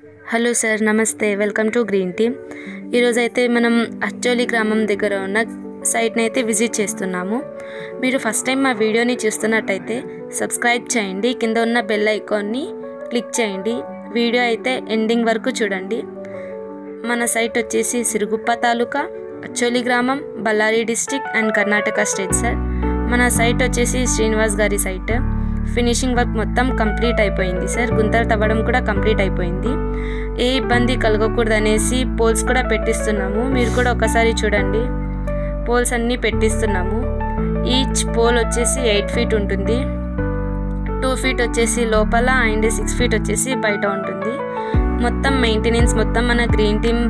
Hello sir, నమస్తే. Welcome to green team. ఈరోజు అయితే మనం అచ్చోలి గ్రామం దగ్గర ఉన్న సైట్ని అయితే విజిట్ చేస్తున్నాము. మీరు ఫస్ట్ టైం మా వీడియోని చూస్తున్నట్టయితే సబ్స్క్రైబ్ చేయండి, కింద ఉన్న బెల్ ఐకాన్ని క్లిక్ చేయండి. వీడియో అయితే ఎండింగ్ వరకు చూడండి. మన సైట్ వచ్చేసి సిరుగుప్ప తాలూకా, అచ్చోలి గ్రామం, Ballari district and Karnataka state sir. మన సైట్ వచ్చేసి శ్రీనివాస్ గారి సైట్. ఫినిషింగ్ వర్క్ మొత్తం కంప్లీట్ అయిపోయింది సార్. గుంతలు తవ్వడం కూడా కంప్లీట్ అయిపోయింది. ఏ ఇబ్బంది కలగకూడదు అనేసి పోల్స్ కూడా పెట్టిస్తున్నాము. మీరు కూడా ఒకసారి చూడండి. పోల్స్ అన్నీ పెట్టిస్తున్నాము. ఈచ్ పోల్ వచ్చేసి 8 ఫీట్ ఉంటుంది. 2 ఫీట్ వచ్చేసి లోపల అండ్ 6 ఫీట్ వచ్చేసి బయట ఉంటుంది. మొత్తం మెయింటెనెన్స్ మొత్తం మన గ్రీన్ టీమ్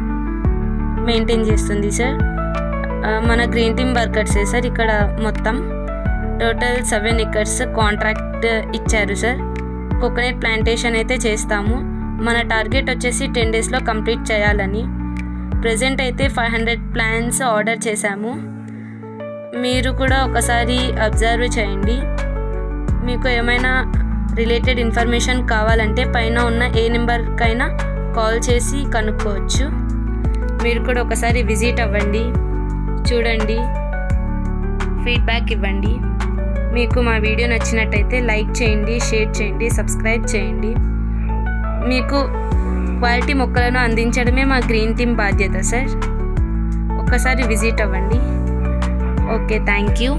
మెయింటైన్ చేస్తుంది సార్. మన గ్రీన్ టీమ్ వర్కర్సే సార్. ఇక్కడ మొత్తం టోటల్ 7 ఎకర్స్ కాంట్రాక్ట్ ఇచ్చారు సార్. కోకోనట్ ప్లాంటేషన్ అయితే చేస్తాము. మన టార్గెట్ వచ్చేసి 10 డేస్లో కంప్లీట్ చేయాలని. ప్రజెంట్ అయితే 500 ప్లాంట్స్ ఆర్డర్ చేశాము. మీరు కూడా ఒకసారి అబ్జర్వ్ చేయండి. మీకు ఏమైనా రిలేటెడ్ ఇన్ఫర్మేషన్ కావాలంటే పైన ఉన్న ఏ నెంబర్కైనా కాల్ చేసి కనుక్కోవచ్చు. మీరు కూడా ఒకసారి విజిట్ అవ్వండి, చూడండి, ఫీడ్బ్యాక్ ఇవ్వండి. మీకు మా వీడియో నచ్చినట్టయితే లైక్ చేయండి, షేర్ చేయండి, సబ్స్క్రైబ్ చేయండి. మీకు క్వాలిటీ మొక్కలను అందించడమే మా గ్రీన్ టీమ్ బాధ్యత సార్. ఒక్కసారి విజిట్ అవ్వండి. Okay, thank you.